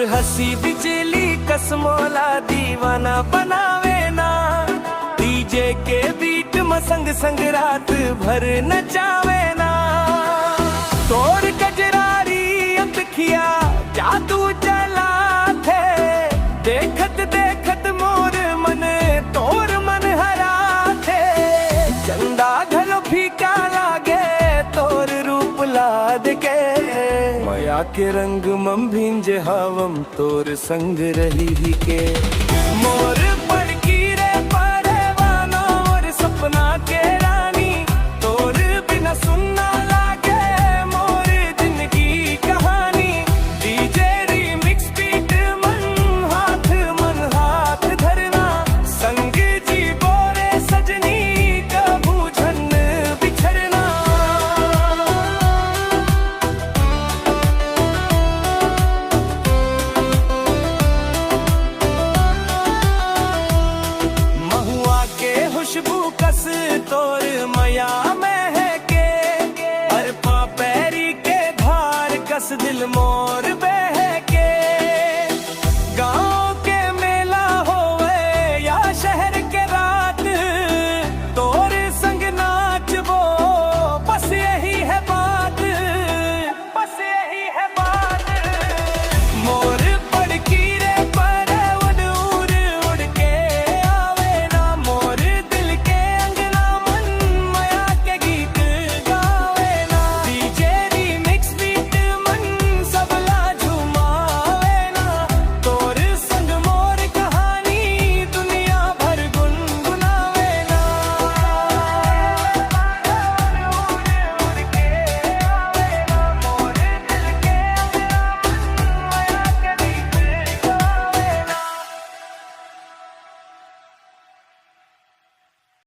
हसी बिजली कसमोला दीवाना बनावे ना। डीजे के बीट में संग संग रात भर नचावे ना। तोर कजरारी अखिया जादू चला थे। देखत देखत मोर मन तोर मन हरा थे। चंदा घलो फीका लागे तोर रूप लाद के। माया के रंग मम भिंज हवम तोर संग रही के। मोर